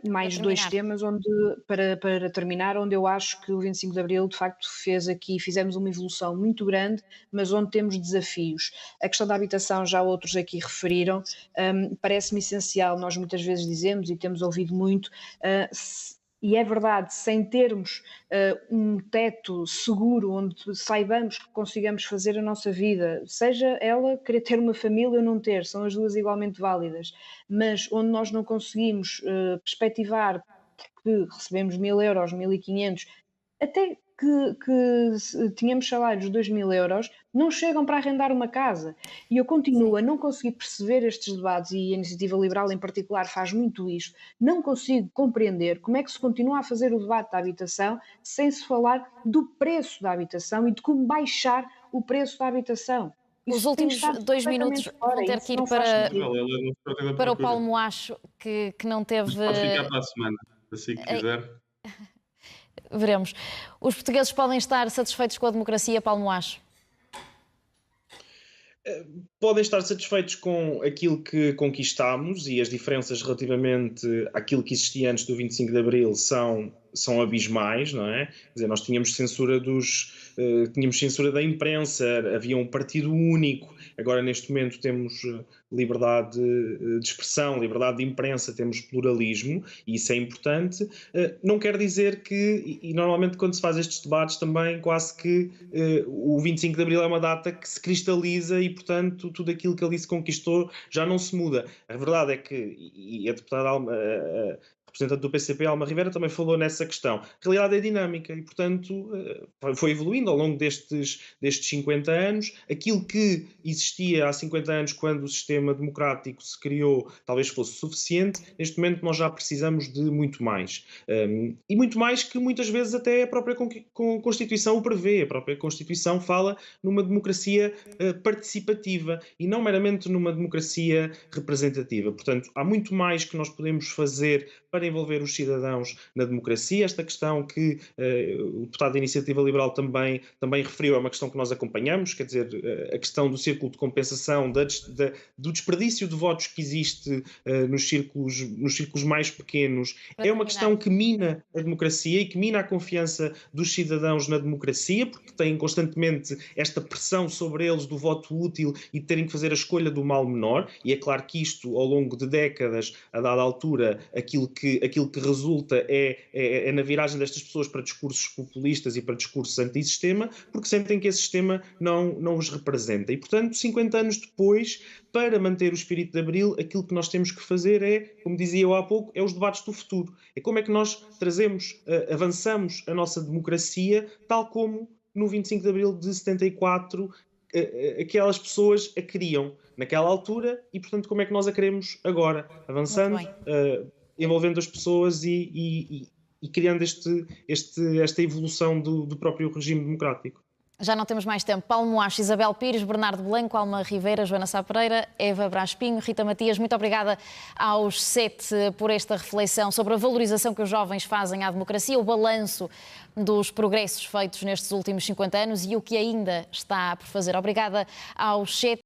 mais dois temas para terminar, onde eu acho que o 25 de Abril de facto fizemos uma evolução muito grande, mas onde temos desafios. A questão da habitação já outros aqui referiram, parece-me essencial, nós muitas vezes dizemos e temos ouvido muito, e é verdade, sem termos um teto seguro onde saibamos que consigamos fazer a nossa vida, seja ela querer ter uma família ou não ter, são as duas igualmente válidas, mas onde nós não conseguimos perspectivar, porque recebemos 1.000 euros, 1.500, até que tínhamos salários de 2.000 euros, não chegam para arrendar uma casa. E eu continuo a não conseguir perceber estes debates, e a Iniciativa Liberal em particular faz muito isto, não consigo compreender como é que se continua a fazer o debate da habitação sem se falar do preço da habitação e de como baixar o preço da habitação. Os últimos 2 minutos vão ter que ir para o Paulo Moacho, que não teve... Mas pode ficar para a semana, assim que quiser. Veremos. Os portugueses podem estar satisfeitos com a democracia, Paulo Moacho? Podem estar satisfeitos com aquilo que conquistámos e as diferenças relativamente àquilo que existia antes do 25 de Abril são abismais, não é? Quer dizer, nós tínhamos censura da imprensa, havia um partido único, agora neste momento temos liberdade de expressão, liberdade de imprensa, temos pluralismo e isso é importante. Não quer dizer que, e normalmente quando se faz estes debates também quase que o 25 de Abril é uma data que se cristaliza e portanto tudo aquilo que ali se conquistou já não se muda. A verdade é que, e a deputada representante do PCP, Alma Rivera, também falou nessa questão. A realidade é dinâmica e, portanto, foi evoluindo ao longo destes 50 anos. Aquilo que existia há 50 anos, quando o sistema democrático se criou, talvez fosse suficiente. Neste momento, nós já precisamos de muito mais. E muito mais que, muitas vezes, até a própria Constituição o prevê. A própria Constituição fala numa democracia participativa e não meramente numa democracia representativa. Portanto, há muito mais que nós podemos fazer para envolver os cidadãos na democracia. Esta questão que o deputado da Iniciativa Liberal também referiu é uma questão que nós acompanhamos, quer dizer, a questão do círculo de compensação, do desperdício de votos que existe nos círculos mais pequenos, é uma questão que mina a democracia e que mina a confiança dos cidadãos na democracia, porque têm constantemente esta pressão sobre eles do voto útil e de terem que fazer a escolha do mal menor, e é claro que isto, ao longo de décadas, a dada altura, aquilo que resulta é na viragem destas pessoas para discursos populistas e para discursos antissistema, porque sentem que esse sistema não os representa. E, portanto, 50 anos depois, para manter o espírito de Abril, aquilo que nós temos que fazer é, como dizia eu há pouco, é os debates do futuro. É como é que nós avançamos a nossa democracia, tal como no 25 de Abril de 74 aquelas pessoas a queriam naquela altura e, portanto, como é que nós a queremos agora, avançando, envolvendo as pessoas e criando esta evolução do próprio regime democrático. Já não temos mais tempo. Paulo Moacho, Isabel Pires, Bernardo Blanco, Alma Rivera, Joana Sá Pereira, Eva Brás Pinho, Rita Matias, muito obrigada aos 7 por esta reflexão sobre a valorização que os jovens fazem à democracia, o balanço dos progressos feitos nestes últimos 50 anos e o que ainda está por fazer. Obrigada aos 7.